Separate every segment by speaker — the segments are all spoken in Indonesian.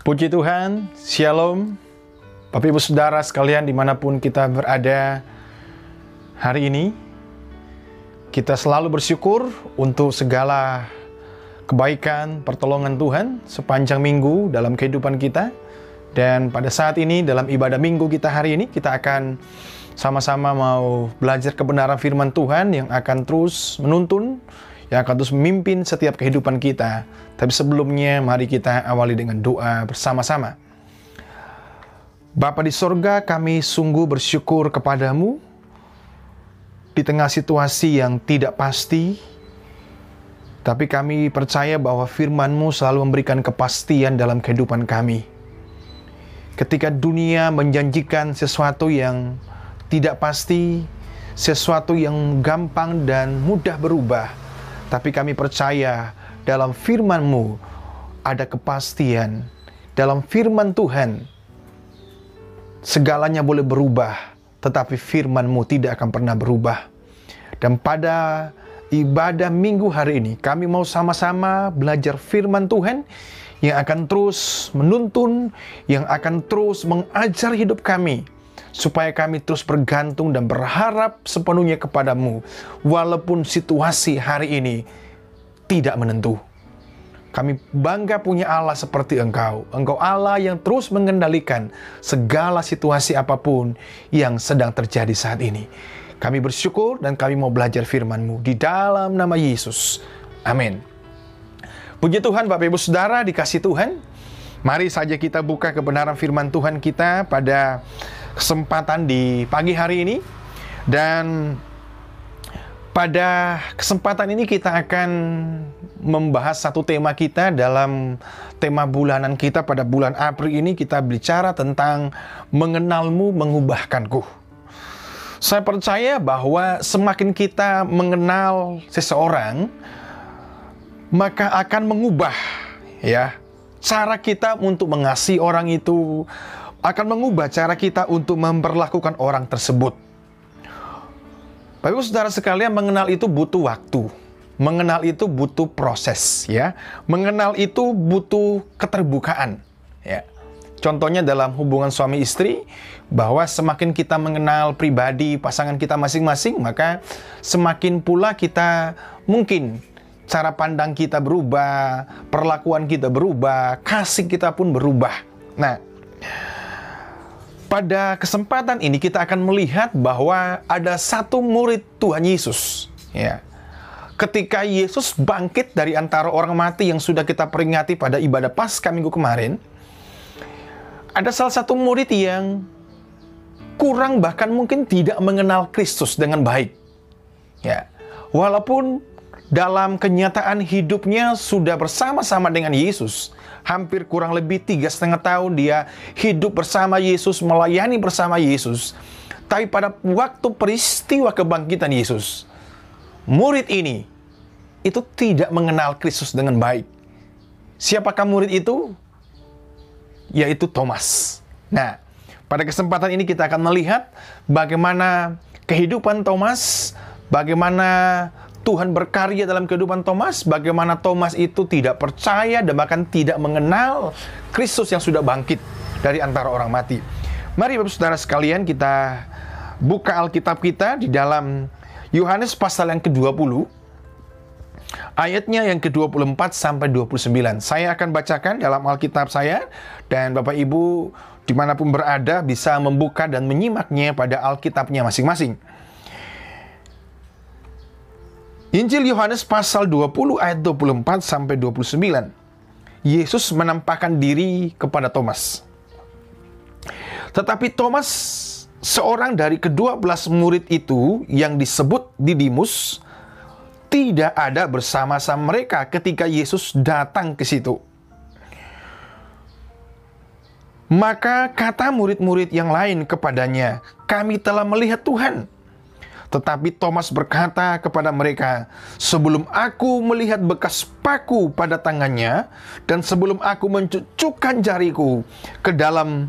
Speaker 1: Puji Tuhan, Shalom, Bapak Ibu Saudara sekalian dimanapun kita berada hari ini. Kita selalu bersyukur untuk segala kebaikan, pertolongan Tuhan sepanjang minggu dalam kehidupan kita. Dan pada saat ini dalam ibadah minggu kita hari ini, kita akan sama-sama mau belajar kebenaran firman Tuhan yang akan terus menuntun, yang akan terus memimpin setiap kehidupan kita. Tapi sebelumnya, mari kita awali dengan doa bersama-sama. Bapa di sorga, kami sungguh bersyukur kepadamu di tengah situasi yang tidak pasti. Tapi kami percaya bahwa firman-Mu selalu memberikan kepastian dalam kehidupan kami. Ketika dunia menjanjikan sesuatu yang tidak pasti, sesuatu yang gampang dan mudah berubah, tapi kami percaya dalam firman-Mu ada kepastian. Dalam firman Tuhan, segalanya boleh berubah, tetapi firman-Mu tidak akan pernah berubah. Dan pada ibadah minggu hari ini, kami mau sama-sama belajar firman Tuhan yang akan terus menuntun, yang akan terus mengajar hidup kami, supaya kami terus bergantung dan berharap sepenuhnya kepadamu, walaupun situasi hari ini tidak menentu. Kami bangga punya Allah seperti Engkau. Engkau Allah yang terus mengendalikan segala situasi apapun yang sedang terjadi saat ini. Kami bersyukur dan kami mau belajar firman-Mu di dalam nama Yesus. Amin. Puji Tuhan, Bapak Ibu Saudara dikasih Tuhan. Mari saja kita buka kebenaran firman Tuhan kita pada kesempatan di pagi hari ini. Dan pada kesempatan ini kita akan membahas satu tema kita dalam tema bulanan kita pada bulan April ini. Kita bicara tentang mengenalmu mengubahkanku. Saya percaya bahwa semakin kita mengenal seseorang, maka akan mengubah cara kita untuk mengasihi orang itu, akan mengubah cara kita untuk memperlakukan orang tersebut. Bapak Ibu Saudara sekalian, mengenal itu butuh waktu. Mengenal itu butuh proses, ya. Mengenal itu butuh keterbukaan, ya. Contohnya dalam hubungan suami istri, bahwa semakin kita mengenal pribadi pasangan kita masing-masing, maka semakin pula kita mungkin cara pandang kita berubah, perlakuan kita berubah, kasih kita pun berubah. Nah, pada kesempatan ini kita akan melihat bahwa ada satu murid Tuhan Yesus, ya. Ketika Yesus bangkit dari antara orang mati yang sudah kita peringati pada ibadah Paskah minggu kemarin, ada salah satu murid yang kurang bahkan mungkin tidak mengenal Kristus dengan baik. Ya, walaupun dalam kenyataan hidupnya sudah bersama-sama dengan Yesus, hampir kurang lebih 3,5 tahun dia hidup bersama Yesus, melayani bersama Yesus. Tapi pada waktu peristiwa kebangkitan Yesus, murid ini itu tidak mengenal Kristus dengan baik. Siapakah murid itu? Yaitu Thomas. Nah, pada kesempatan ini kita akan melihat bagaimana kehidupan Thomas, bagaimana Tuhan berkarya dalam kehidupan Thomas, bagaimana Thomas itu tidak percaya dan bahkan tidak mengenal Kristus yang sudah bangkit dari antara orang mati. Mari Bapak Saudara sekalian, kita buka Alkitab kita di dalam Yohanes pasal yang ke-20, ayatnya yang ke-24 sampai 29. Saya akan bacakan dalam Alkitab saya, dan Bapak Ibu dimanapun berada bisa membuka dan menyimaknya pada Alkitabnya masing-masing. Injil Yohanes pasal 20 ayat 24 sampai 29. Yesus menampakkan diri kepada Thomas. Tetapi Thomas, seorang dari ke-12 murid itu yang disebut Didimus, tidak ada bersama-sama mereka ketika Yesus datang ke situ. Maka kata murid-murid yang lain kepadanya, "Kami telah melihat Tuhan." Tetapi Thomas berkata kepada mereka, "Sebelum aku melihat bekas paku pada tangannya, dan sebelum aku mencucukkan jariku ke dalam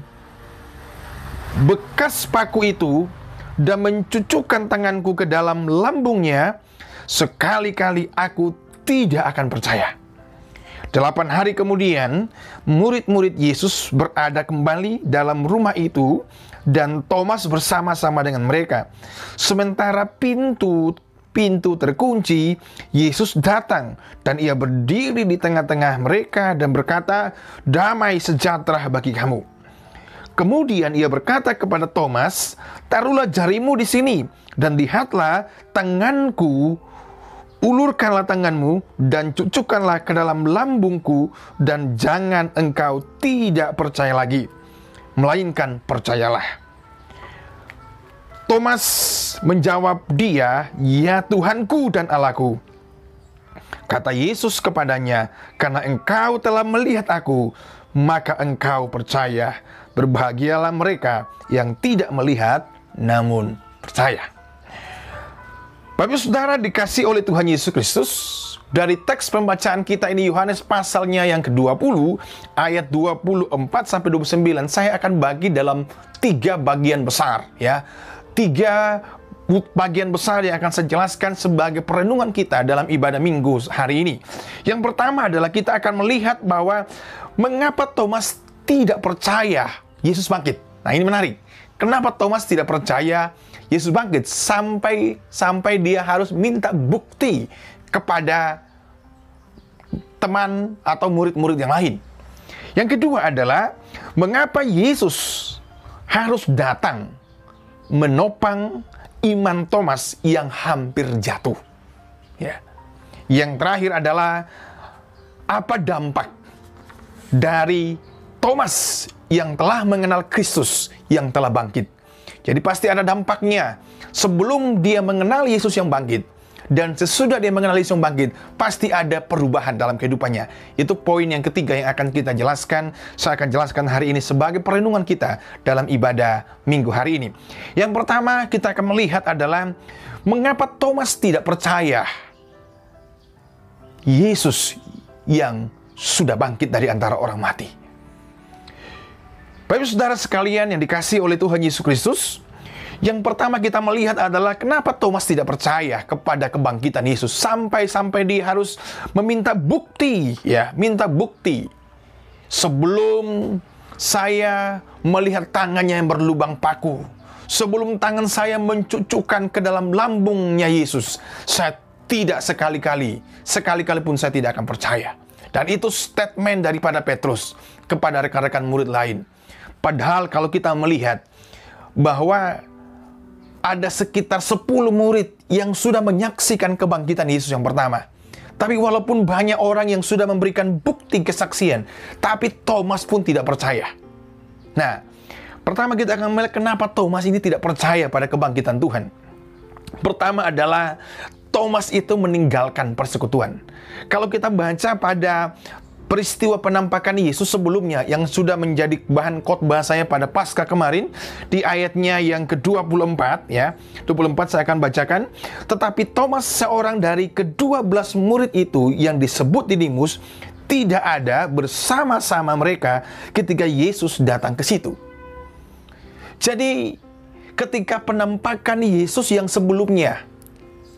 Speaker 1: bekas paku itu, dan mencucukkan tanganku ke dalam lambungnya, sekali-kali aku tidak akan percaya." 8 hari kemudian, murid-murid Yesus berada kembali dalam rumah itu dan Thomas bersama-sama dengan mereka. Sementara pintu terkunci, Yesus datang dan ia berdiri di tengah-tengah mereka dan berkata, "Damai sejahtera bagi kamu." Kemudian ia berkata kepada Thomas, "Taruhlah jarimu di sini dan lihatlah tanganku. Ulurkanlah tanganmu dan cucukkanlah ke dalam lambungku, dan jangan engkau tidak percaya lagi, melainkan percayalah." Thomas menjawab dia, "Ya Tuhanku dan Allahku." Kata Yesus kepadanya, "Karena engkau telah melihat aku, maka engkau percaya. Berbahagialah mereka yang tidak melihat namun percaya." Bapak Saudara dikasih oleh Tuhan Yesus Kristus, dari teks pembacaan kita ini Yohanes pasalnya yang ke-20 ayat 24-29, saya akan bagi dalam 3 bagian besar ya. 3 bagian besar yang akan saya jelaskan sebagai perenungan kita dalam ibadah Minggu hari ini. Yang pertama adalah kita akan melihat bahwa mengapa Thomas tidak percaya Yesus bangkit. Nah, ini menarik. Kenapa Thomas tidak percaya Yesus bangkit sampai dia harus minta bukti kepada teman atau murid-murid yang lain. Yang kedua adalah mengapa Yesus harus datang menopang iman Thomas yang hampir jatuh. Ya. Yang terakhir adalah apa dampak dari Thomas yang telah mengenal Kristus yang telah bangkit. Jadi pasti ada dampaknya. Sebelum dia mengenal Yesus yang bangkit dan sesudah dia mengenal Yesus yang bangkit, pasti ada perubahan dalam kehidupannya. Itu poin yang ketiga yang akan kita jelaskan. Saya akan jelaskan hari ini sebagai perenungan kita dalam ibadah Minggu hari ini. Yang pertama kita akan melihat adalah mengapa Thomas tidak percaya Yesus yang sudah bangkit dari antara orang mati. Bapak saudara sekalian yang dikasihi oleh Tuhan Yesus Kristus, yang pertama kita melihat adalah kenapa Thomas tidak percaya kepada kebangkitan Yesus sampai dia harus meminta bukti, ya, minta bukti. Sebelum saya melihat tangannya yang berlubang paku, sebelum tangan saya mencucukkan ke dalam lambungnya Yesus, saya tidak sekali-kali pun saya tidak akan percaya. Dan itu statement daripada Petrus kepada rekan-rekan murid lain. Padahal kalau kita melihat bahwa ada sekitar 10 murid yang sudah menyaksikan kebangkitan Yesus yang pertama. Tapi walaupun banyak orang yang sudah memberikan bukti kesaksian, tapi Thomas pun tidak percaya. Nah, pertama kita akan melihat kenapa Thomas ini tidak percaya pada kebangkitan Tuhan. Pertama adalah Thomas itu meninggalkan persekutuan. Kalau kita baca pada peristiwa penampakan Yesus sebelumnya yang sudah menjadi bahan khotbah saya pada Paskah kemarin, di ayatnya yang ke-24 ya. 24 saya akan bacakan. Tetapi Thomas, seorang dari ke-12 murid itu yang disebut Didimus, tidak ada bersama-sama mereka ketika Yesus datang ke situ. Jadi ketika penampakan Yesus yang sebelumnya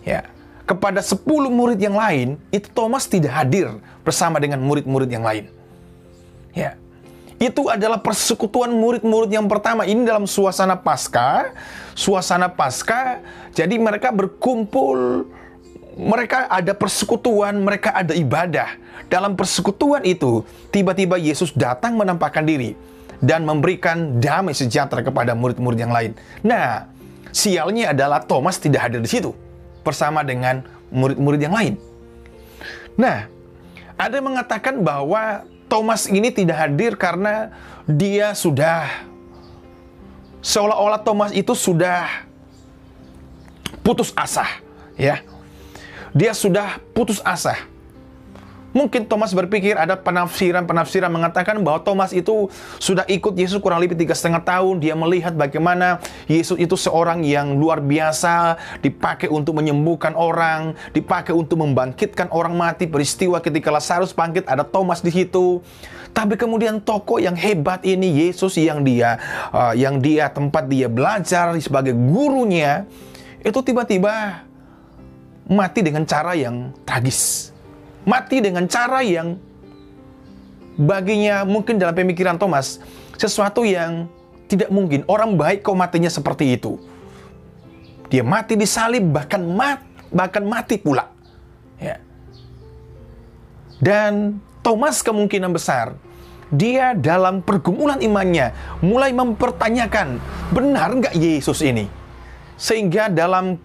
Speaker 1: ya, kepada 10 murid yang lain, itu Thomas tidak hadir bersama dengan murid-murid yang lain. Ya. Itu adalah persekutuan murid-murid yang pertama. Ini dalam suasana Paskah. Jadi mereka berkumpul, mereka ada persekutuan, mereka ada ibadah. Dalam persekutuan itu, tiba-tiba Yesus datang menampakkan diri dan memberikan damai sejahtera kepada murid-murid yang lain. Nah, sialnya adalah Thomas tidak hadir di situ bersama dengan murid-murid yang lain. Nah, ada yang mengatakan bahwa Thomas ini tidak hadir karena dia sudah, seolah-olah Thomas itu sudah putus asa, ya. Dia sudah putus asa. Mungkin Thomas berpikir, ada penafsiran mengatakan bahwa Thomas itu sudah ikut Yesus kurang lebih 3,5 tahun. Dia melihat bagaimana Yesus itu seorang yang luar biasa, dipakai untuk menyembuhkan orang, dipakai untuk membangkitkan orang mati. Peristiwa ketika Lazarus bangkit, ada Thomas di situ. Tapi kemudian tokoh yang hebat ini, Yesus yang tempat dia belajar sebagai gurunya, itu tiba-tiba mati dengan cara yang tragis. Mati dengan cara yang baginya mungkin dalam pemikiran Thomas, sesuatu yang tidak mungkin. Orang baik kok matinya seperti itu. Dia mati disalib, bahkan mati pula. Ya. Dan Thomas kemungkinan besar, dia dalam pergumulan imannya mulai mempertanyakan, benar nggak Yesus ini? Sehingga dalam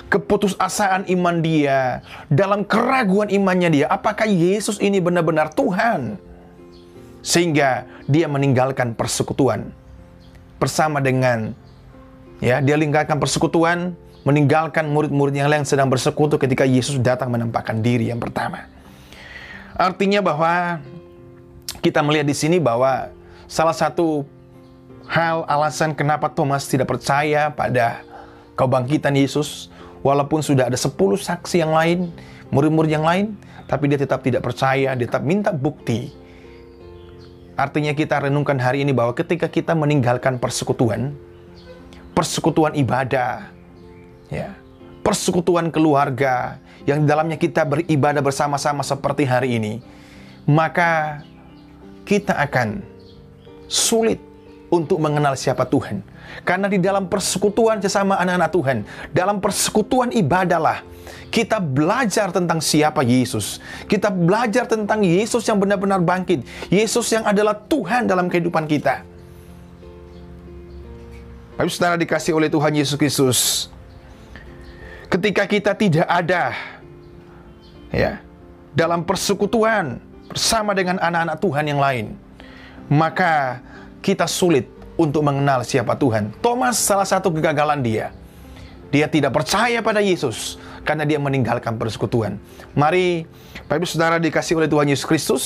Speaker 1: keputusasaan iman dia, dalam keraguan imannya dia, apakah Yesus ini benar-benar Tuhan? Sehingga dia meninggalkan persekutuan bersama dengan, ya, dia meninggalkan persekutuan, meninggalkan murid-murid yang lain sedang bersekutu ketika Yesus datang menampakkan diri yang pertama. Artinya bahwa kita melihat di sini bahwa salah satu hal alasan kenapa Thomas tidak percaya pada kebangkitan Yesus, walaupun sudah ada 10 saksi yang lain, murid-murid yang lain, tapi dia tetap tidak percaya, dia tetap minta bukti. Artinya kita renungkan hari ini bahwa ketika kita meninggalkan persekutuan ibadah, ya, persekutuan keluarga, yang di dalamnya kita beribadah bersama-sama seperti hari ini, maka kita akan sulit untuk mengenal siapa Tuhan. Karena di dalam persekutuan sesama anak-anak Tuhan, dalam persekutuan ibadahlah kita belajar tentang siapa Yesus. Kita belajar tentang Yesus yang benar-benar bangkit. Yesus yang adalah Tuhan dalam kehidupan kita. Bapak saudara dikasih oleh Tuhan Yesus Kristus, ketika kita tidak ada, ya, dalam persekutuan bersama dengan anak-anak Tuhan yang lain, maka kita sulit untuk mengenal siapa Tuhan. Thomas, salah satu kegagalan dia tidak percaya pada Yesus karena dia meninggalkan persekutuan. Mari Bapak Ibu Saudara dikasih oleh Tuhan Yesus Kristus,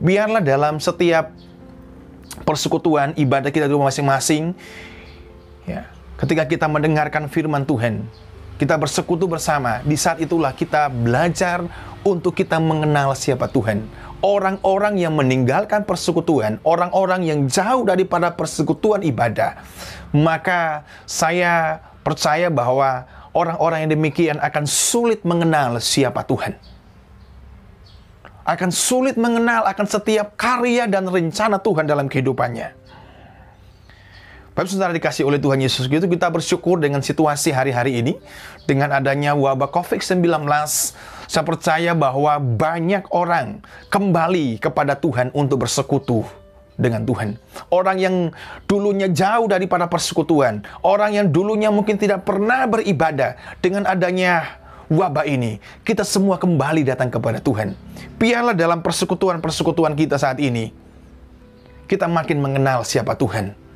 Speaker 1: biarlah dalam setiap persekutuan ibadah kita di rumah masing-masing, ya, ketika kita mendengarkan firman Tuhan, kita bersekutu bersama, di saat itulah kita belajar untuk kita mengenal siapa Tuhan. Orang-orang yang meninggalkan persekutuan, orang-orang yang jauh daripada persekutuan ibadah, maka saya percaya bahwa orang-orang yang demikian akan sulit mengenal siapa Tuhan. Akan sulit mengenal akan setiap karya dan rencana Tuhan dalam kehidupannya. Bapak saudara dikasih oleh Tuhan Yesus, gitu kita bersyukur dengan situasi hari-hari ini, dengan adanya wabah COVID-19, saya percaya bahwa banyak orang kembali kepada Tuhan untuk bersekutu dengan Tuhan. Orang yang dulunya jauh daripada persekutuan, orang yang dulunya mungkin tidak pernah beribadah, dengan adanya wabah ini, kita semua kembali datang kepada Tuhan. Biarlah dalam persekutuan-persekutuan kita saat ini, kita makin mengenal siapa Tuhan.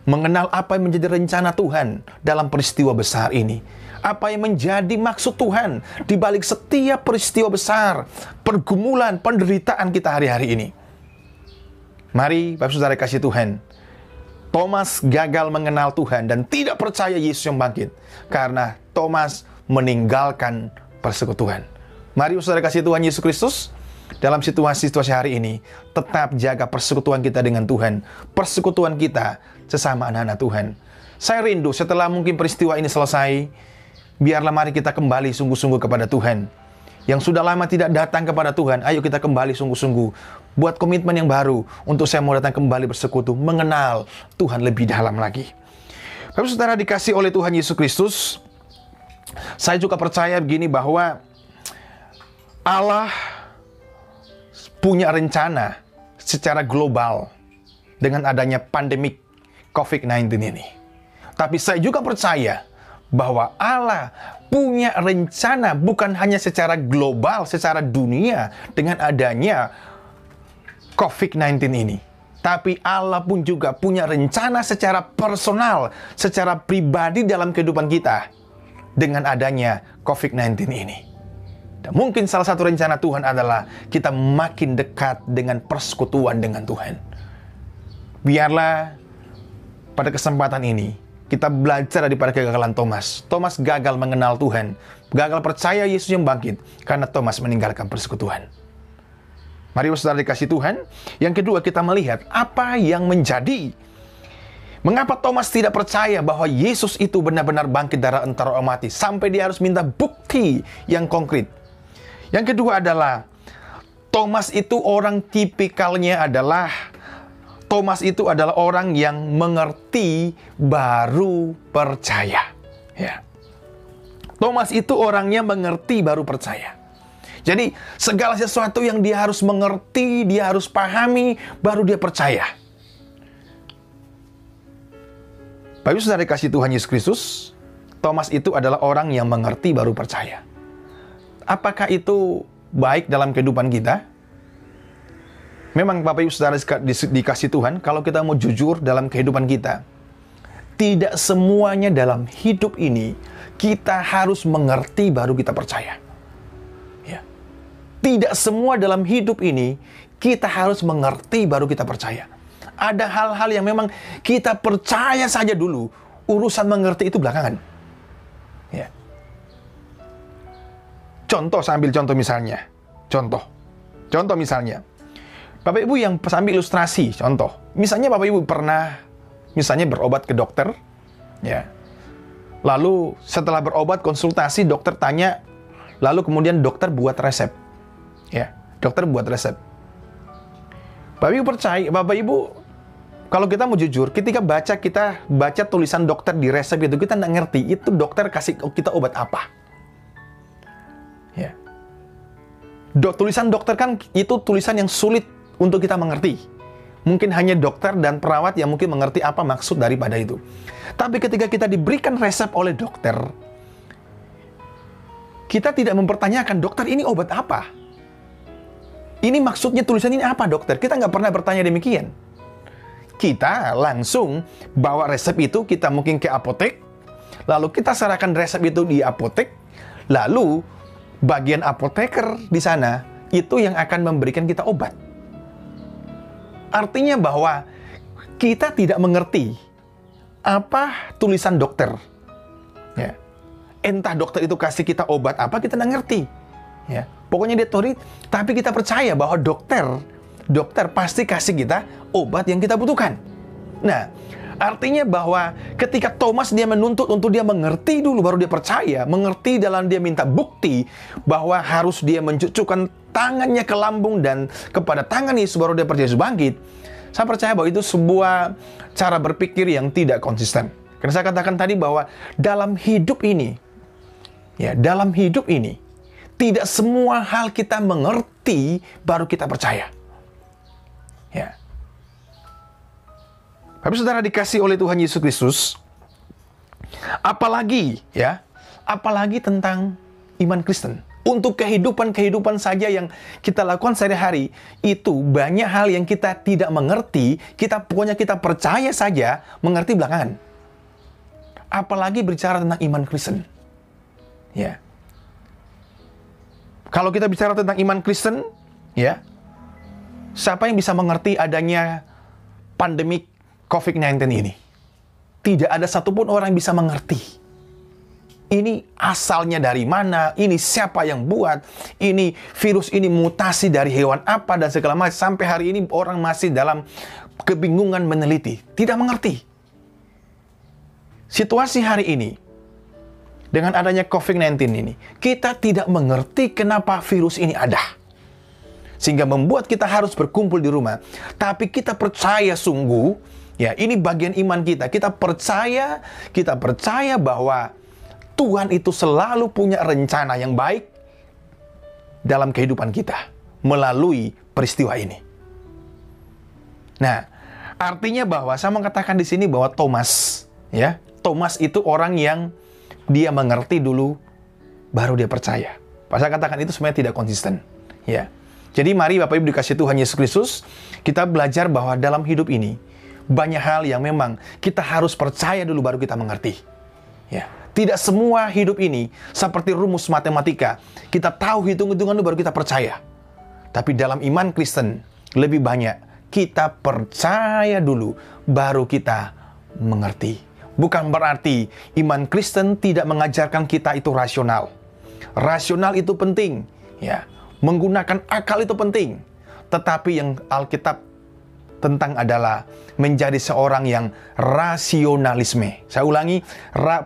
Speaker 1: Mengenal apa yang menjadi rencana Tuhan dalam peristiwa besar ini. Apa yang menjadi maksud Tuhan di balik setiap peristiwa besar, pergumulan, penderitaan kita hari-hari ini. Mari Bapak Saudara kasih Tuhan, Thomas gagal mengenal Tuhan dan tidak percaya Yesus yang bangkit karena Thomas meninggalkan persekutuan. Mari Saudara kasih Tuhan Yesus Kristus, dalam situasi-situasi hari ini, tetap jaga persekutuan kita dengan Tuhan, persekutuan kita sesama anak-anak Tuhan. Saya rindu setelah mungkin peristiwa ini selesai, biarlah mari kita kembali sungguh-sungguh kepada Tuhan. Yang sudah lama tidak datang kepada Tuhan, ayo kita kembali sungguh-sungguh. Buat komitmen yang baru, untuk saya mau datang kembali bersekutu, mengenal Tuhan lebih dalam lagi. Bapak saudara dikasih oleh Tuhan Yesus Kristus, saya juga percaya begini bahwa Allah punya rencana secara global dengan adanya pandemik COVID-19 ini. Tapi saya juga percaya bahwa Allah punya rencana bukan hanya secara global, secara dunia dengan adanya COVID-19 ini. Tapi Allah pun juga punya rencana secara personal, secara pribadi dalam kehidupan kita dengan adanya COVID-19 ini. Dan mungkin salah satu rencana Tuhan adalah kita makin dekat dengan persekutuan dengan Tuhan. Biarlah pada kesempatan ini kita belajar daripada kegagalan Thomas. Thomas gagal mengenal Tuhan, gagal percaya Yesus yang bangkit karena Thomas meninggalkan persekutuan. Mari saudara dikasih Tuhan. Yang kedua, kita melihat apa yang menjadi mengapa Thomas tidak percaya bahwa Yesus itu benar-benar bangkit dari antara orang mati sampai dia harus minta bukti yang konkret. Yang kedua adalah Thomas itu orang tipikalnya adalah Thomas itu adalah orang yang mengerti baru percaya. Ya. Thomas itu orangnya mengerti baru percaya. Jadi segala sesuatu yang dia harus mengerti, dia harus pahami, baru dia percaya. Bapak Saudara kasih Tuhan Yesus Kristus, Thomas itu adalah orang yang mengerti baru percaya. Apakah itu baik dalam kehidupan kita? Memang Bapak Ibu Saudara dikasih Tuhan, kalau kita mau jujur dalam kehidupan kita, tidak semuanya dalam hidup ini kita harus mengerti baru kita percaya. Ya. Tidak semua dalam hidup ini kita harus mengerti baru kita percaya. Ada hal-hal yang memang kita percaya saja dulu, urusan mengerti itu belakangan. Ya. Saya ambil contoh misalnya. Contoh misalnya. Bapak Ibu yang sambil ilustrasi, contoh. Misalnya Bapak Ibu pernah berobat ke dokter, ya. Lalu setelah berobat konsultasi dokter tanya, lalu kemudian dokter buat resep. Ya, dokter buat resep. Bapak Ibu percaya, Bapak Ibu kalau kita mau jujur, ketika kita baca tulisan dokter di resep itu, kita nggak ngerti itu dokter kasih kita obat apa. Ya. Tulisan dokter kan itu tulisan yang sulit untuk kita mengerti. Mungkin hanya dokter dan perawat yang mungkin mengerti apa maksud daripada itu. Tapi ketika kita diberikan resep oleh dokter, kita tidak mempertanyakan, dokter ini obat apa? Ini maksudnya tulisan ini apa dokter? Kita nggak pernah bertanya demikian. Kita langsung bawa resep itu, kita mungkin ke apotek, lalu kita serahkan resep itu di apotek, lalu bagian apoteker di sana, itu yang akan memberikan kita obat. Artinya bahwa kita tidak mengerti apa tulisan dokter. Ya. Entah dokter itu kasih kita obat apa, kita nggak ngerti. Ya. Pokoknya dia tulis, tapi kita percaya bahwa dokter pasti kasih kita obat yang kita butuhkan. Nah, artinya bahwa ketika Thomas dia menuntut untuk dia mengerti dulu baru dia percaya, mengerti dalam dia minta bukti bahwa harus dia mencucukkan tangannya ke lambung dan kepada tangan Yesus baru dia percaya Yesus bangkit. Saya percaya bahwa itu sebuah cara berpikir yang tidak konsisten. Karena saya katakan tadi bahwa dalam hidup ini, tidak semua hal kita mengerti baru kita percaya. Ya. Tapi saudara dikasih oleh Tuhan Yesus Kristus, apalagi tentang iman Kristen. Untuk kehidupan saja yang kita lakukan sehari-hari, itu banyak hal yang kita tidak mengerti, kita percaya saja, mengerti belakangan. Apalagi bicara tentang iman Kristen. Ya. Kalau kita bicara tentang iman Kristen, ya, siapa yang bisa mengerti adanya pandemik COVID-19 ini? Tidak ada satupun orang yang bisa mengerti. Ini asalnya dari mana? Ini siapa yang buat? Ini virus ini mutasi dari hewan apa dan segala macam. Sampai hari ini orang masih dalam kebingungan meneliti. Tidak mengerti. Situasi hari ini, dengan adanya COVID-19 ini, kita tidak mengerti kenapa virus ini ada. Sehingga membuat kita harus berkumpul di rumah. Tapi kita percaya sungguh, ya ini bagian iman kita. Kita percaya bahwa Tuhan itu selalu punya rencana yang baik dalam kehidupan kita melalui peristiwa ini. Nah, artinya bahwa saya mengatakan di sini bahwa Thomas itu orang yang dia mengerti dulu baru dia percaya. Saya katakan itu sebenarnya tidak konsisten. Ya. Jadi mari Bapak Ibu dikasih Tuhan Yesus Kristus, kita belajar bahwa dalam hidup ini banyak hal yang memang kita harus percaya dulu baru kita mengerti. Ya. Tidak semua hidup ini seperti rumus matematika. Kita tahu hitung-hitungan itu baru kita percaya. Tapi dalam iman Kristen, lebih banyak kita percaya dulu, baru kita mengerti. Bukan berarti iman Kristen tidak mengajarkan kita itu rasional. Rasional itu penting. Ya, menggunakan akal itu penting. Tetapi yang Alkitab tentang adalah menjadi seorang yang rasionalisme. Saya ulangi,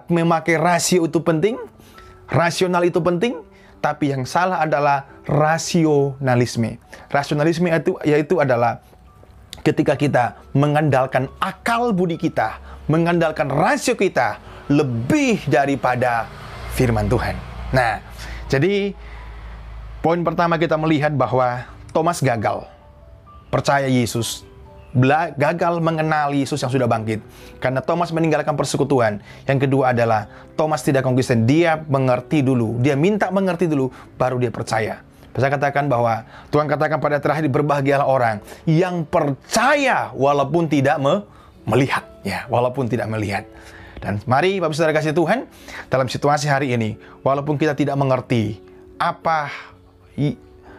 Speaker 1: memakai rasio itu penting, rasional itu penting, Tapi yang salah adalah rasionalisme. Rasionalisme itu yaitu adalah ketika kita mengandalkan akal budi kita, mengandalkan rasio kita lebih daripada firman Tuhan. Nah, jadi poin pertama kita melihat bahwa Thomas gagal percaya Yesus, gagal mengenal Yesus yang sudah bangkit. Karena Thomas meninggalkan persekutuan. Yang kedua adalah Thomas tidak konsisten. Dia mengerti dulu. Dia minta mengerti dulu, baru dia percaya. Saya katakan bahwa Tuhan katakan pada terakhir, berbahagialah orang yang percaya walaupun tidak melihat. Ya, walaupun tidak melihat. Dan mari Bapak Saudara kasih Tuhan, dalam situasi hari ini, walaupun kita tidak mengerti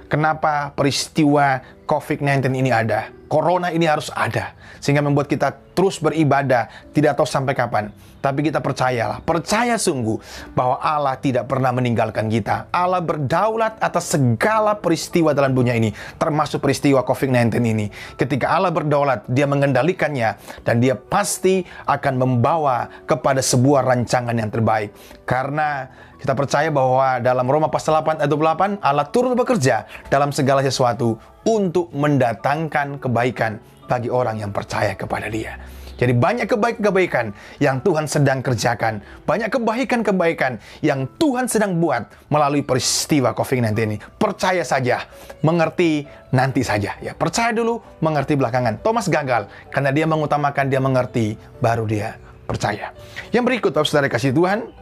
Speaker 1: kenapa peristiwa COVID-19 ini ada, Corona ini harus ada, sehingga membuat kita terus beribadah, tidak tahu sampai kapan. Tapi kita percayalah, percaya sungguh bahwa Allah tidak pernah meninggalkan kita. Allah berdaulat atas segala peristiwa dalam dunia ini, termasuk peristiwa COVID-19 ini. Ketika Allah berdaulat, Dia mengendalikannya, dan Dia pasti akan membawa kepada sebuah rancangan yang terbaik. Karena kita percaya bahwa dalam Roma pasal 8 ayat 28, Allah turut bekerja dalam segala sesuatu untuk mendatangkan kebaikan bagi orang yang percaya kepada Dia. Jadi banyak kebaikan-kebaikan yang Tuhan sedang kerjakan. Banyak kebaikan-kebaikan yang Tuhan sedang buat melalui peristiwa COVID-19 ini. Percaya saja, mengerti nanti saja. Ya, percaya dulu, mengerti belakangan. Thomas gagal karena dia mengutamakan dia mengerti, baru dia percaya. Yang berikut, Bapak Saudara kasih Tuhan,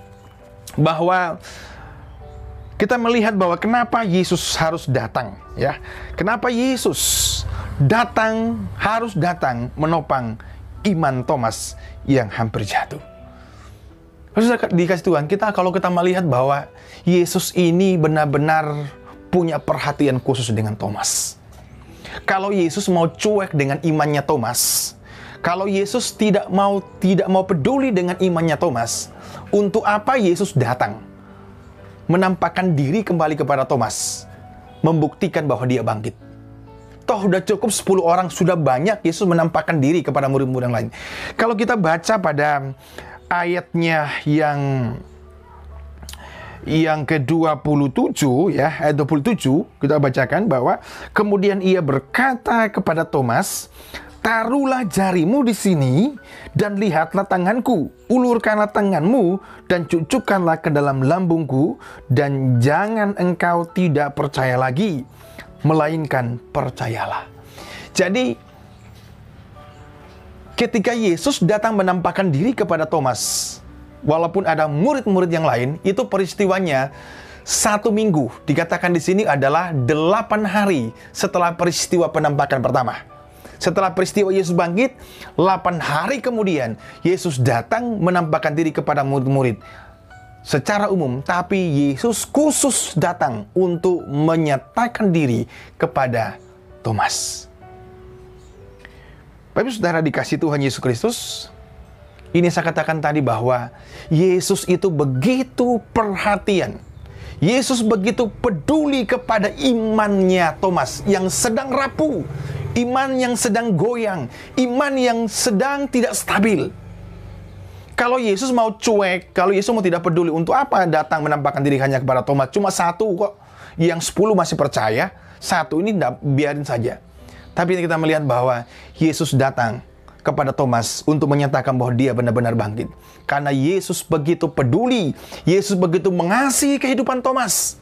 Speaker 1: bahwa kita melihat bahwa kenapa Yesus harus datang, ya. Kenapa Yesus harus datang menopang iman Thomas yang hampir jatuh. Saudara dikasih Tuhan, kalau kita melihat bahwa Yesus ini benar-benar punya perhatian khusus dengan Thomas. Kalau Yesus mau cuek dengan imannya Thomas, kalau Yesus tidak mau peduli dengan imannya Thomas, untuk apa Yesus datang? Menampakkan diri kembali kepada Thomas, membuktikan bahwa dia bangkit. Toh udah cukup 10 orang, sudah banyak Yesus menampakkan diri kepada murid-murid yang lain. Kalau kita baca pada ayatnya yang ke-27 ya, ayat 27, kita bacakan bahwa kemudian ia berkata kepada Thomas, "Taruhlah jarimu di sini dan lihatlah tanganku. Ulurkanlah tanganmu dan cucukkanlah ke dalam lambungku, dan jangan engkau tidak percaya lagi, melainkan percayalah." Jadi, ketika Yesus datang menampakkan diri kepada Thomas, walaupun ada murid-murid yang lain, itu peristiwanya 1 minggu. Dikatakan di sini adalah 8 hari setelah peristiwa penampakan pertama. Setelah peristiwa Yesus bangkit, 8 hari kemudian, Yesus datang menampakkan diri kepada murid-murid secara umum, tapi Yesus khusus datang untuk menyatakan diri kepada Thomas. Bapak Saudara dikasih Tuhan Yesus Kristus, ini saya katakan tadi bahwa Yesus itu begitu perhatian. Yesus begitu peduli kepada imannya Thomas yang sedang rapuh, iman yang sedang goyang, iman yang sedang tidak stabil. Kalau Yesus mau cuek, kalau Yesus mau tidak peduli, untuk apa datang menampakkan diri hanya kepada Thomas? Cuma 1 kok, yang 10 masih percaya, 1 ini biarin saja. Tapi kita melihat bahwa Yesus datang kepada Thomas untuk menyatakan bahwa dia benar-benar bangkit. Karena Yesus begitu peduli, Yesus begitu mengasihi kehidupan Thomas.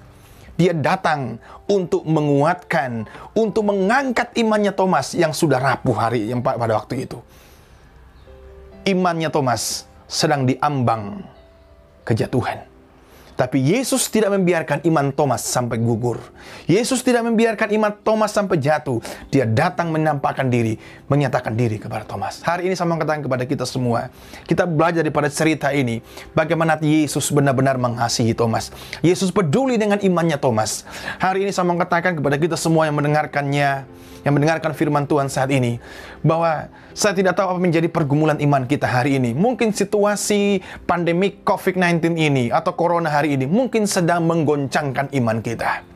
Speaker 1: Dia datang untuk menguatkan, untuk mengangkat imannya Thomas yang sudah rapuh pada waktu itu. Imannya Thomas sedang diambang kejatuhan. Tapi Yesus tidak membiarkan iman Thomas sampai gugur. Yesus tidak membiarkan iman Thomas sampai jatuh. Dia datang menampakkan diri, menyatakan diri kepada Thomas. Hari ini saya mau katakan kepada kita semua, kita belajar daripada cerita ini, bagaimana Yesus benar-benar mengasihi Thomas. Yesus peduli dengan imannya Thomas. Hari ini saya mau katakan kepada kita semua yang mendengarkannya, yang mendengarkan firman Tuhan saat ini, bahwa saya tidak tahu apa menjadi pergumulan iman kita hari ini. Mungkin situasi pandemi COVID-19 ini atau Corona hari ini mungkin sedang menggoncangkan iman kita.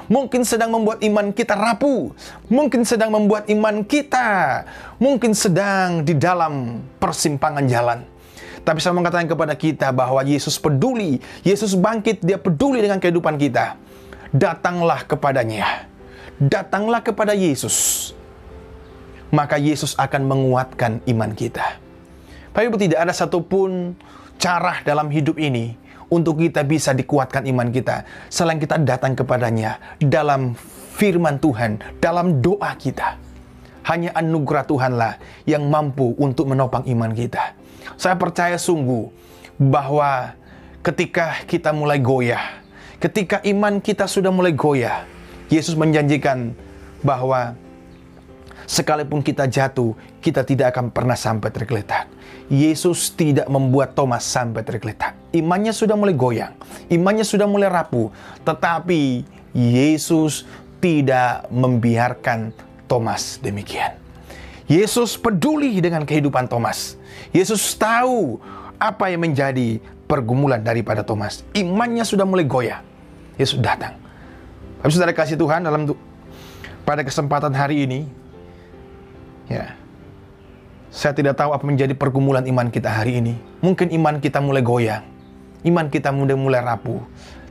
Speaker 1: Mungkin sedang membuat iman kita rapuh. Mungkin sedang membuat iman kita mungkin sedang di dalam persimpangan jalan. Tapi saya mengatakan kepada kita bahwa Yesus peduli. Yesus bangkit, Dia peduli dengan kehidupan kita. datanglah kepadanya. Datanglah kepada Yesus. Maka Yesus akan menguatkan iman kita. Bapak Ibu, tidak ada satupun cara dalam hidup ini untuk kita bisa dikuatkan iman kita selain kita datang kepadanya dalam firman Tuhan, dalam doa kita. Hanya anugerah Tuhanlah yang mampu untuk menopang iman kita. Saya percaya sungguh bahwa ketika kita mulai goyah, ketika iman kita sudah mulai goyah, Yesus menjanjikan bahwa sekalipun kita jatuh, kita tidak akan pernah sampai tergeletak. Yesus tidak membuat Thomas sampai tergeletak. Imannya sudah mulai goyang, imannya sudah mulai rapuh, tetapi Yesus tidak membiarkan Thomas demikian. Yesus peduli dengan kehidupan Thomas. Yesus tahu apa yang menjadi pergumulan daripada Thomas. Imannya sudah mulai goyah. Yesus datang. Tapi saudara kasih Tuhan, pada kesempatan hari ini, ya, saya tidak tahu apa menjadi pergumulan iman kita hari ini. Mungkin iman kita mulai goyang, iman kita mulai rapuh.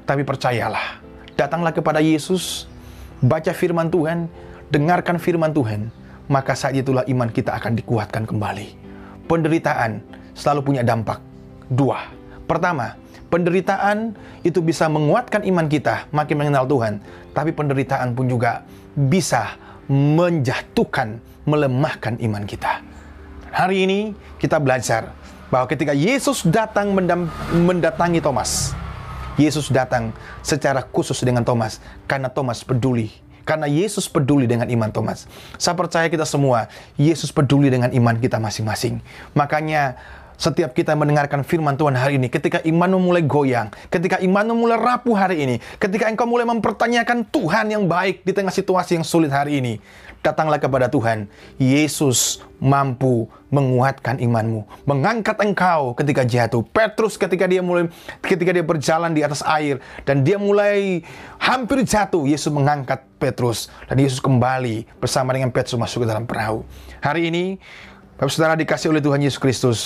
Speaker 1: Tapi percayalah, datanglah kepada Yesus, baca firman Tuhan, dengarkan firman Tuhan, maka saat itulah iman kita akan dikuatkan kembali. Penderitaan selalu punya dampak dua. Pertama, penderitaan itu bisa menguatkan iman kita, makin mengenal Tuhan. Tapi penderitaan pun juga bisa menjatuhkan, melemahkan iman kita. Hari ini kita belajar bahwa ketika Yesus datang mendatangi Thomas, Yesus datang secara khusus dengan Thomas karena Thomas peduli. Karena Yesus peduli dengan iman Thomas. Saya percaya kita semua, Yesus peduli dengan iman kita masing-masing. Makanya setiap kita mendengarkan firman Tuhan hari ini, ketika imanmu mulai goyang, ketika imanmu mulai rapuh hari ini, ketika engkau mulai mempertanyakan Tuhan yang baik di tengah situasi yang sulit hari ini, datanglah kepada Tuhan. Yesus mampu menguatkan imanmu, mengangkat engkau ketika jatuh. Petrus ketika dia berjalan di atas air dan dia mulai hampir jatuh, Yesus mengangkat Petrus dan Yesus kembali bersama dengan Petrus masuk ke dalam perahu. Hari ini, Bapak Saudara dikasih oleh Tuhan Yesus Kristus,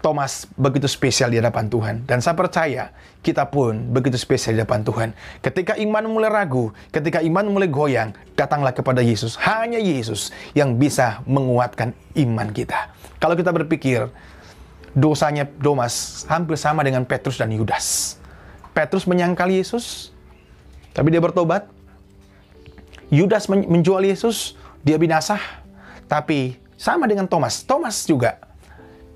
Speaker 1: Thomas begitu spesial di hadapan Tuhan. Dan saya percaya kita pun begitu spesial di hadapan Tuhan. Ketika iman mulai ragu, ketika iman mulai goyang, datanglah kepada Yesus. Hanya Yesus yang bisa menguatkan iman kita. Kalau kita berpikir, dosanya Thomas hampir sama dengan Petrus dan Yudas. Petrus menyangkal Yesus, tapi dia bertobat. Yudas menjual Yesus, dia binasa. Tapi sama dengan Thomas. Thomas juga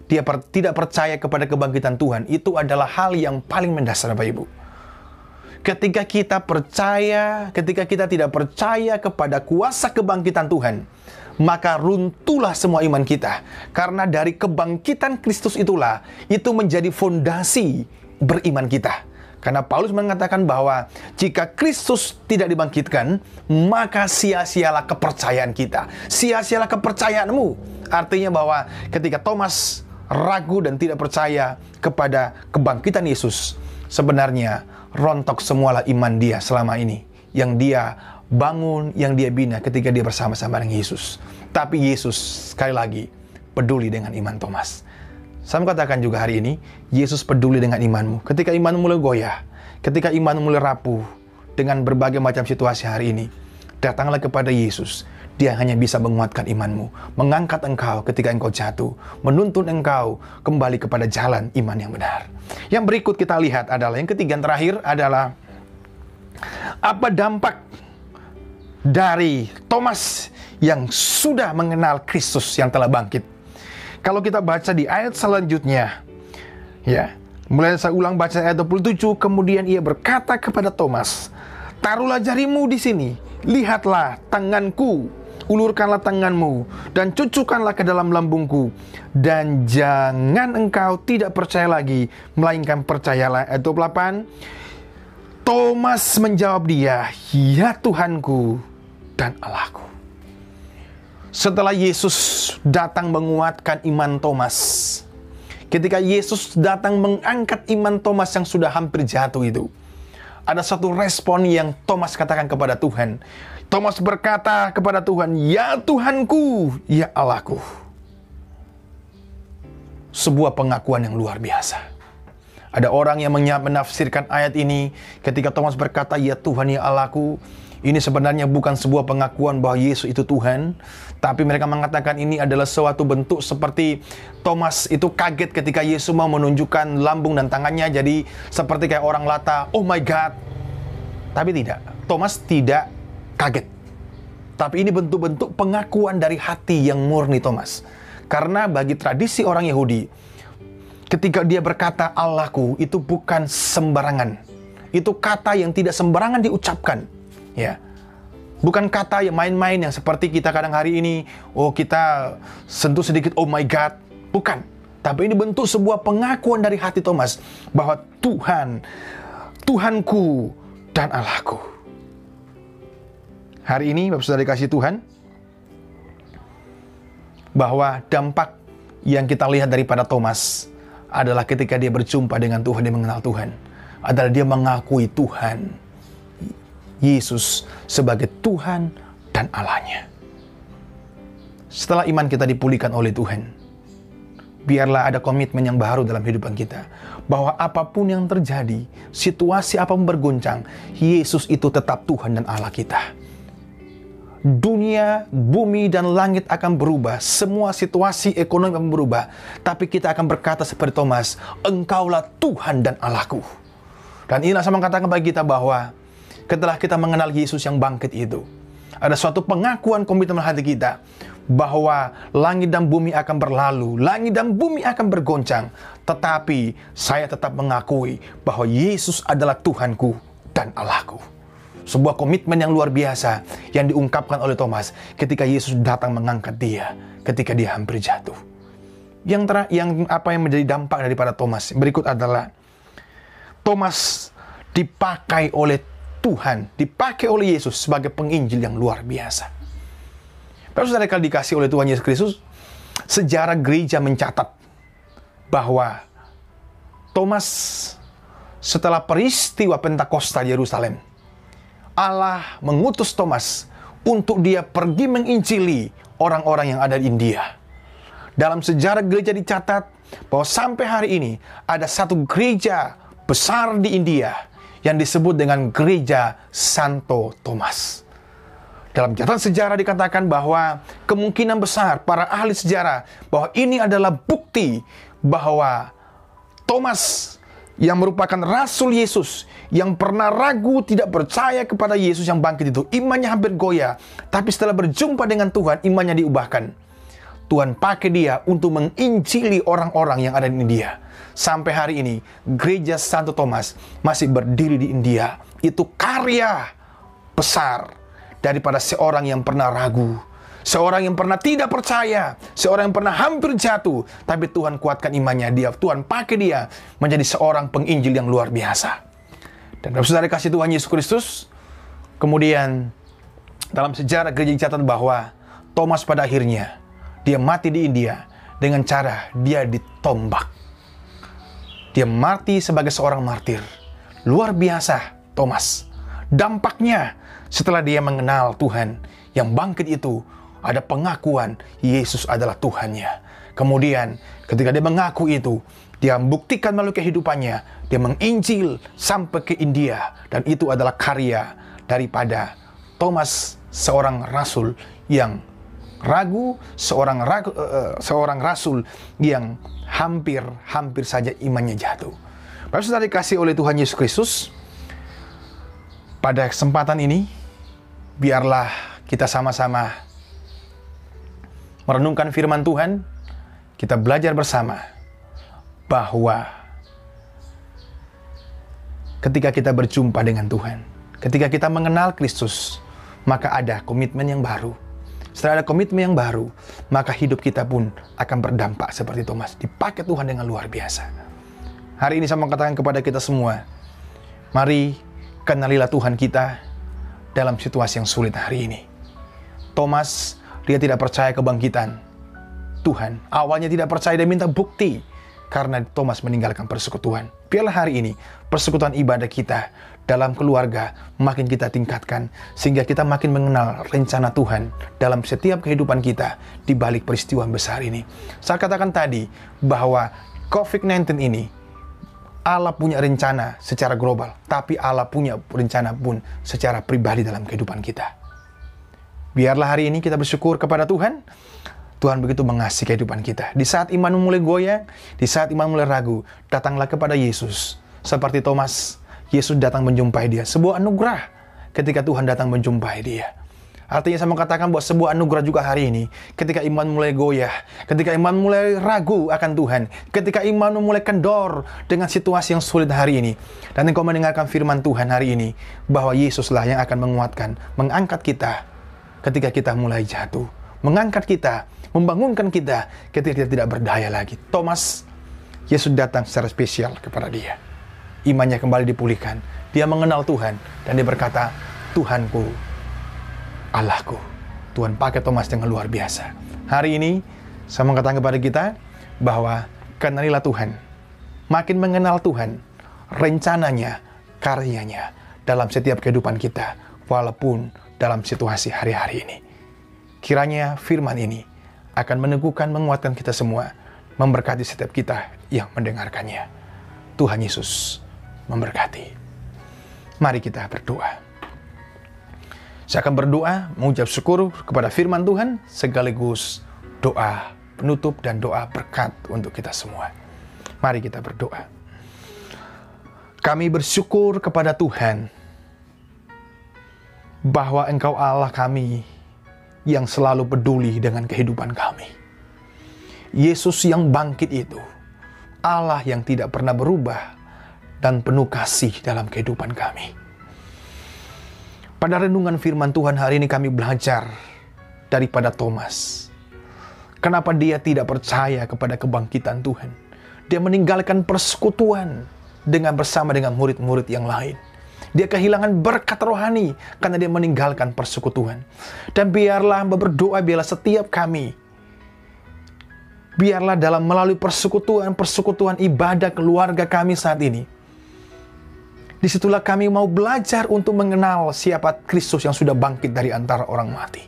Speaker 1: dia tidak percaya kepada kebangkitan Tuhan. Itu adalah hal yang paling mendasar, Bapak Ibu. Ketika kita percaya, ketika kita tidak percaya kepada kuasa kebangkitan Tuhan, maka runtuhlah semua iman kita. Karena dari kebangkitan Kristus itulah, itu menjadi fondasi beriman kita. Karena Paulus mengatakan bahwa jika Kristus tidak dibangkitkan, maka sia-sialah kepercayaan kita. Sia-sialah kepercayaanmu. Artinya bahwa ketika Thomas ragu dan tidak percaya kepada kebangkitan Yesus, sebenarnya rontok semualah iman dia selama ini. Yang dia bangun, yang dia bina ketika dia bersama-sama dengan Yesus. Tapi Yesus sekali lagi peduli dengan iman Thomas. Saya katakan juga hari ini, Yesus peduli dengan imanmu. Ketika imanmu mulai goyah, ketika imanmu mulai rapuh dengan berbagai macam situasi hari ini, datanglah kepada Yesus. Dia hanya bisa menguatkan imanmu, mengangkat engkau ketika engkau jatuh, menuntun engkau kembali kepada jalan iman yang benar. Yang berikut kita lihat adalah, yang ketiga dan terakhir adalah, apa dampak dari Thomas yang sudah mengenal Kristus yang telah bangkit. Kalau kita baca di ayat selanjutnya, ya, mulai saya ulang baca ayat 27, kemudian ia berkata kepada Thomas, taruhlah jarimu di sini, lihatlah tanganku, ulurkanlah tanganmu, dan cucukkanlah ke dalam lambungku, dan jangan engkau tidak percaya lagi, melainkan percayalah. Ayat 28, Thomas menjawab dia, ya Tuhanku dan Allahku. Setelah Yesus datang menguatkan iman Thomas, ketika Yesus datang mengangkat iman Thomas yang sudah hampir jatuh itu, ada satu respon yang Thomas katakan kepada Tuhan. Thomas berkata kepada Tuhan, ya Tuhanku, ya Allahku. Sebuah pengakuan yang luar biasa. Ada orang yang menafsirkan ayat ini ketika Thomas berkata, "Ya Tuhan, ya Allahku." Ini sebenarnya bukan sebuah pengakuan bahwa Yesus itu Tuhan, tapi mereka mengatakan ini adalah suatu bentuk seperti Thomas itu kaget ketika Yesus mau menunjukkan lambung dan tangannya, jadi seperti kayak orang lata, "Oh my God." Tapi tidak, Thomas tidak kaget. Tapi ini bentuk-bentuk pengakuan dari hati yang murni Thomas. Karena bagi tradisi orang Yahudi, ketika dia berkata Allahku, itu bukan sembarangan. Itu kata yang tidak sembarangan diucapkan. Ya, bukan kata yang main-main yang seperti kita kadang hari ini, oh kita sentuh sedikit, oh my God. Bukan. Tapi ini bentuk sebuah pengakuan dari hati Thomas bahwa Tuhan, Tuhanku dan Allahku. Hari ini Bapak Saudara dikasih Tuhan, bahwa dampak yang kita lihat daripada Thomas adalah ketika dia berjumpa dengan Tuhan, dia mengenal Tuhan, adalah dia mengakui Tuhan Yesus sebagai Tuhan dan Allahnya. Setelah iman kita dipulihkan oleh Tuhan, biarlah ada komitmen yang baru dalam kehidupan kita, bahwa apapun yang terjadi, situasi apapun berguncang, Yesus itu tetap Tuhan dan Allah kita. Dunia, bumi, dan langit akan berubah. Semua situasi ekonomi akan berubah. Tapi kita akan berkata seperti Thomas, Engkaulah Tuhan dan Allahku. Dan inilah sama katakan bagi kita bahwa setelah kita mengenal Yesus yang bangkit itu, ada suatu pengakuan komitmen hati kita bahwa langit dan bumi akan berlalu, langit dan bumi akan bergoncang, tetapi saya tetap mengakui bahwa Yesus adalah Tuhanku dan Allahku. Sebuah komitmen yang luar biasa yang diungkapkan oleh Thomas ketika Yesus datang mengangkat dia ketika dia hampir jatuh. Apa yang menjadi dampak daripada Thomas berikut adalah Thomas dipakai oleh Tuhan, dipakai oleh Yesus sebagai penginjil yang luar biasa. Bapak Saudara kalau dikasih oleh Tuhan Yesus Kristus, sejarah gereja mencatat bahwa Thomas setelah peristiwa Pentakosta di Yerusalem, Allah mengutus Thomas untuk dia pergi menginjili orang-orang yang ada di India. Dalam sejarah gereja dicatat bahwa sampai hari ini ada satu gereja besar di India yang disebut dengan Gereja Santo Thomas. Dalam catatan sejarah dikatakan bahwa kemungkinan besar para ahli sejarah bahwa ini adalah bukti bahwa Thomas yang merupakan Rasul Yesus, yang pernah ragu tidak percaya kepada Yesus yang bangkit itu, imannya hampir goyah. Tapi setelah berjumpa dengan Tuhan, imannya diubahkan. Tuhan pakai dia untuk menginjili orang-orang yang ada di India. Sampai hari ini, Gereja Santo Thomas masih berdiri di India. Itu karya besar daripada seorang yang pernah ragu, seorang yang pernah tidak percaya, seorang yang pernah hampir jatuh, tapi Tuhan kuatkan imannya dia. Tuhan pakai dia menjadi seorang penginjil yang luar biasa. Dan Bapak Saudara kasih Tuhan Yesus Kristus, kemudian dalam sejarah gereja dicatat bahwa Thomas pada akhirnya dia mati di India dengan cara dia ditombak. Dia mati sebagai seorang martir. Luar biasa Thomas. Dampaknya setelah dia mengenal Tuhan yang bangkit itu, ada pengakuan Yesus adalah Tuhannya. Kemudian ketika dia mengaku itu, dia membuktikan melalui kehidupannya. Dia menginjil sampai ke India. Dan itu adalah karya daripada Thomas, seorang rasul yang ragu, seorang rasul yang hampir saja imannya jatuh. Bapak Saudara dikasih oleh Tuhan Yesus Kristus, pada kesempatan ini biarlah kita sama-sama merenungkan firman Tuhan. Kita belajar bersama bahwa ketika kita berjumpa dengan Tuhan, ketika kita mengenal Kristus, maka ada komitmen yang baru. Setelah ada komitmen yang baru, maka hidup kita pun akan berdampak seperti Thomas. Dipakai Tuhan dengan luar biasa. Hari ini saya mau katakan kepada kita semua, mari kenalilah Tuhan kita dalam situasi yang sulit hari ini. Thomas, dia tidak percaya kebangkitan Tuhan. Awalnya tidak percaya, dia minta bukti karena Thomas meninggalkan persekutuan. Biarlah hari ini persekutuan ibadah kita dalam keluarga makin kita tingkatkan, sehingga kita makin mengenal rencana Tuhan dalam setiap kehidupan kita di balik peristiwa besar ini. Saya katakan tadi bahwa COVID-19 ini Allah punya rencana secara global, tapi Allah punya rencana pun secara pribadi dalam kehidupan kita. Biarlah hari ini kita bersyukur kepada Tuhan. Tuhan begitu mengasihi kehidupan kita. Di saat iman mulai goyang, di saat iman mulai ragu, datanglah kepada Yesus. Seperti Thomas, Yesus datang menjumpai dia. Sebuah anugerah ketika Tuhan datang menjumpai dia. Artinya saya mau katakan bahwa sebuah anugerah juga hari ini, ketika iman mulai goyah, ketika iman mulai ragu akan Tuhan, ketika iman mulai kendor dengan situasi yang sulit hari ini, dan engkau mendengarkan firman Tuhan hari ini, bahwa Yesuslah yang akan menguatkan, mengangkat kita ketika kita mulai jatuh, mengangkat kita, membangunkan kita ketika kita tidak berdaya lagi. Thomas, Yesus datang secara spesial kepada dia. Imannya kembali dipulihkan. Dia mengenal Tuhan, dan dia berkata, Tuhanku, Allahku. Tuhan pakai Thomas dengan luar biasa. Hari ini, saya mengatakan kepada kita bahwa kenalilah Tuhan. Makin mengenal Tuhan, rencananya, karyanya dalam setiap kehidupan kita, walaupun dalam situasi hari-hari ini. Kiranya firman ini akan meneguhkan, menguatkan kita semua, memberkati setiap kita yang mendengarkannya. Tuhan Yesus memberkati. Mari kita berdoa. Saya akan berdoa, mengucap syukur kepada firman Tuhan, sekaligus doa penutup dan doa berkat untuk kita semua. Mari kita berdoa. Kami bersyukur kepada Tuhan, bahwa Engkau Allah kami, yang selalu peduli dengan kehidupan kami. Yesus yang bangkit itu, Allah yang tidak pernah berubah, dan penuh kasih dalam kehidupan kami. Pada renungan firman Tuhan hari ini kami belajar daripada Thomas. Kenapa dia tidak percaya kepada kebangkitan Tuhan? Dia meninggalkan persekutuan bersama dengan murid-murid yang lain. Dia kehilangan berkat rohani karena dia meninggalkan persekutuan. Dan biarlah hamba berdoa, biarlah setiap kami, biarlah dalam melalui persekutuan ibadah keluarga kami saat ini, disitulah kami mau belajar untuk mengenal siapa Kristus yang sudah bangkit dari antara orang mati.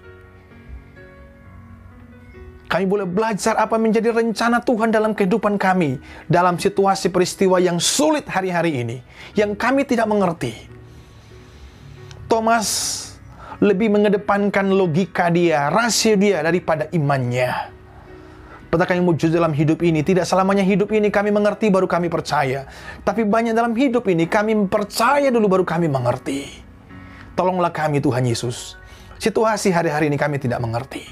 Speaker 1: Kami boleh belajar apa menjadi rencana Tuhan dalam kehidupan kami, dalam situasi peristiwa yang sulit hari-hari ini, yang kami tidak mengerti. Thomas lebih mengedepankan logika dia, rasio dia daripada imannya. Apakah yang mujud dalam hidup ini? Tidak selamanya hidup ini kami mengerti baru kami percaya. Tapi banyak dalam hidup ini kami percaya dulu baru kami mengerti. Tolonglah kami Tuhan Yesus. Situasi hari-hari ini kami tidak mengerti.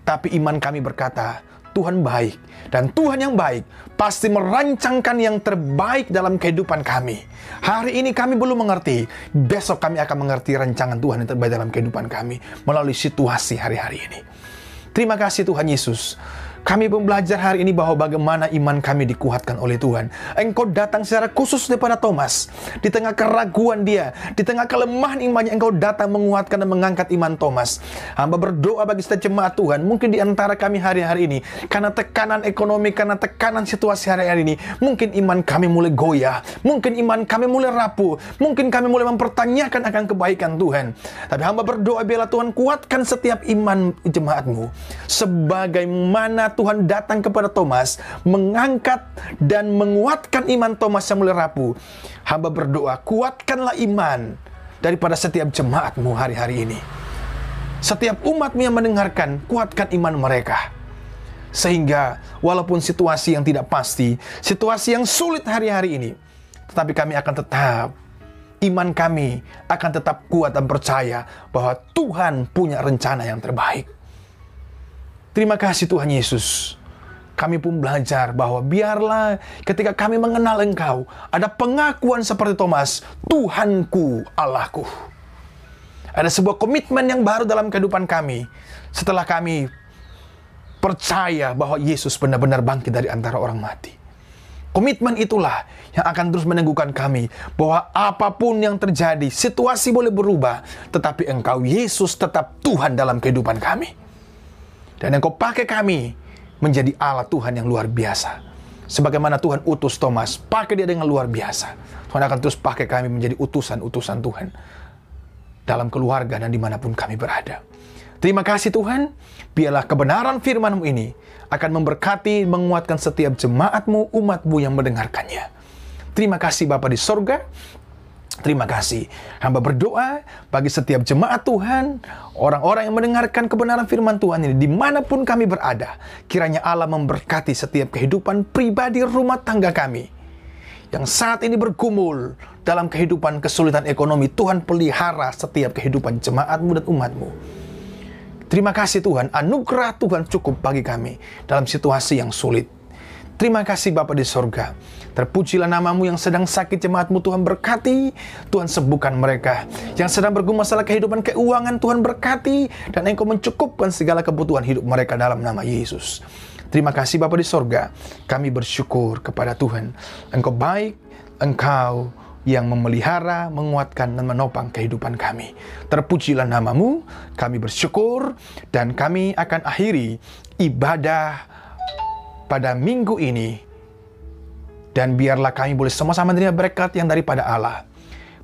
Speaker 1: Tapi iman kami berkata, Tuhan baik. Dan Tuhan yang baik pasti merancangkan yang terbaik dalam kehidupan kami. Hari ini kami belum mengerti. Besok kami akan mengerti rancangan Tuhan yang terbaik dalam kehidupan kami melalui situasi hari-hari ini. Terima kasih Tuhan Yesus. Kami pun belajar hari ini bahwa bagaimana iman kami dikuatkan oleh Tuhan. Engkau datang secara khusus daripada Thomas. Di tengah keraguan dia, di tengah kelemahan imannya, Engkau datang menguatkan dan mengangkat iman Thomas. Hamba berdoa bagi setiap jemaat Tuhan, mungkin di antara kami hari-hari ini, karena tekanan ekonomi, karena tekanan situasi hari-hari ini, mungkin iman kami mulai goyah, mungkin iman kami mulai rapuh, mungkin kami mulai mempertanyakan akan kebaikan Tuhan. Tapi hamba berdoa, biarlah Tuhan kuatkan setiap iman jemaat-Mu. Sebagaimana Tuhan datang kepada Thomas, mengangkat dan menguatkan iman Thomas yang mulai rapuh. Hamba berdoa, kuatkanlah iman daripada setiap jemaat-Mu hari-hari ini. Setiap umat-Mu yang mendengarkan, kuatkan iman mereka. Sehingga walaupun situasi yang tidak pasti, situasi yang sulit hari-hari ini, tetapi kami akan tetap, iman kami akan tetap kuat dan percaya bahwa Tuhan punya rencana yang terbaik. Terima kasih Tuhan Yesus. Kami pun belajar bahwa biarlah ketika kami mengenal Engkau, ada pengakuan seperti Thomas, Tuhanku, Allahku. Ada sebuah komitmen yang baru dalam kehidupan kami. Setelah kami percaya bahwa Yesus benar-benar bangkit dari antara orang mati. Komitmen itulah yang akan terus meneguhkan kami bahwa apapun yang terjadi, situasi boleh berubah, tetapi Engkau Yesus tetap Tuhan dalam kehidupan kami. Dan Engkau pakai kami menjadi Allah Tuhan yang luar biasa. Sebagaimana Tuhan utus Thomas, pakai dia dengan luar biasa. Tuhan akan terus pakai kami menjadi utusan-utusan Tuhan dalam keluarga dan dimanapun kami berada. Terima kasih Tuhan, biarlah kebenaran firman-Mu ini akan memberkati, menguatkan setiap jemaat-Mu, umat-Mu yang mendengarkannya. Terima kasih Bapa di sorga. Terima kasih. Hamba berdoa bagi setiap jemaat Tuhan, orang-orang yang mendengarkan kebenaran firman Tuhan ini, dimanapun kami berada. Kiranya Allah memberkati setiap kehidupan pribadi rumah tangga kami, yang saat ini bergumul dalam kehidupan kesulitan ekonomi. Tuhan pelihara setiap kehidupan jemaat-Mu dan umat-Mu. Terima kasih Tuhan, anugerah Tuhan cukup bagi kami dalam situasi yang sulit. Terima kasih Bapa di sorga. Terpujilah nama-Mu. Yang sedang sakit jemaat-Mu, Tuhan berkati. Tuhan sembuhkan mereka. Yang sedang bergumul masalah kehidupan keuangan, Tuhan berkati. Dan Engkau mencukupkan segala kebutuhan hidup mereka dalam nama Yesus. Terima kasih Bapa di sorga. Kami bersyukur kepada Tuhan. Engkau baik, Engkau yang memelihara, menguatkan, dan menopang kehidupan kami. Terpujilah nama-Mu. Kami bersyukur. Dan kami akan akhiri ibadah pada minggu ini, dan biarlah kami boleh sama-sama menerima berkat yang daripada Allah.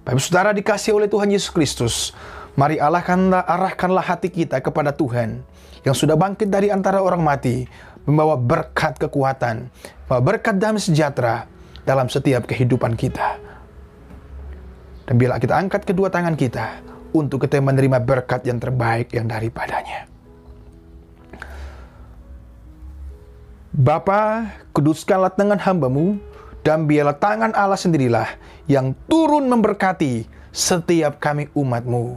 Speaker 1: Bapak saudara dikasihi oleh Tuhan Yesus Kristus, mari arahkanlah hati kita kepada Tuhan yang sudah bangkit dari antara orang mati, membawa berkat kekuatan, membawa berkat damai sejahtera dalam setiap kehidupan kita. Dan biarlah kita angkat kedua tangan kita untuk kita menerima berkat yang terbaik yang daripadanya. Bapa, kuduskanlah tangan hamba-Mu, dan biarlah tangan Allah sendirilah yang turun memberkati setiap kami umat-Mu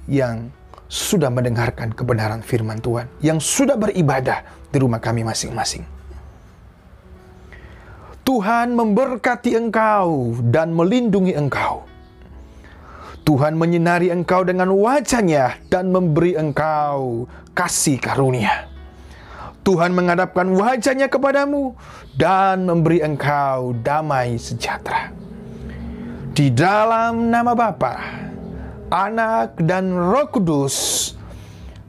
Speaker 1: yang sudah mendengarkan kebenaran firman Tuhan, yang sudah beribadah di rumah kami masing-masing. Tuhan memberkati engkau dan melindungi engkau. Tuhan menyinari engkau dengan wajah-Nya dan memberi engkau kasih karunia. Tuhan menghadapkan wajah-Nya kepadamu dan memberi engkau damai sejahtera. Di dalam nama Bapa, Anak, dan Roh Kudus,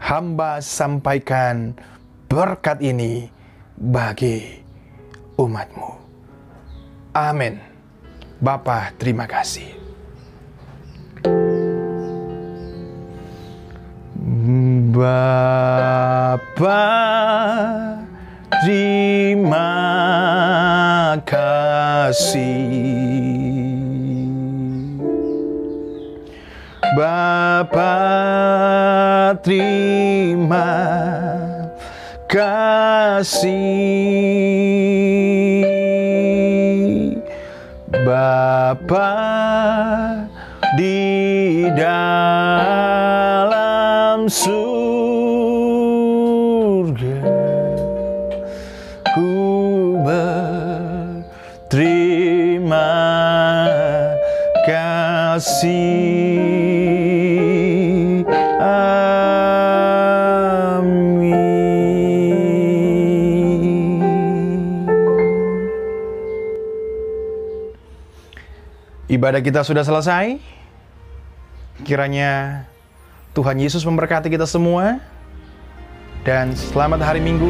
Speaker 1: hamba sampaikan berkat ini bagi umat-Mu. Amin. Bapa, terima kasih. Bapa, terima kasih. Bapa, terima kasih. Bapa di dalam surga, ku berterima kasih. Amin. Ibadah kita sudah selesai. Kiranya Tuhan Yesus memberkati kita semua. Dan selamat hari Minggu.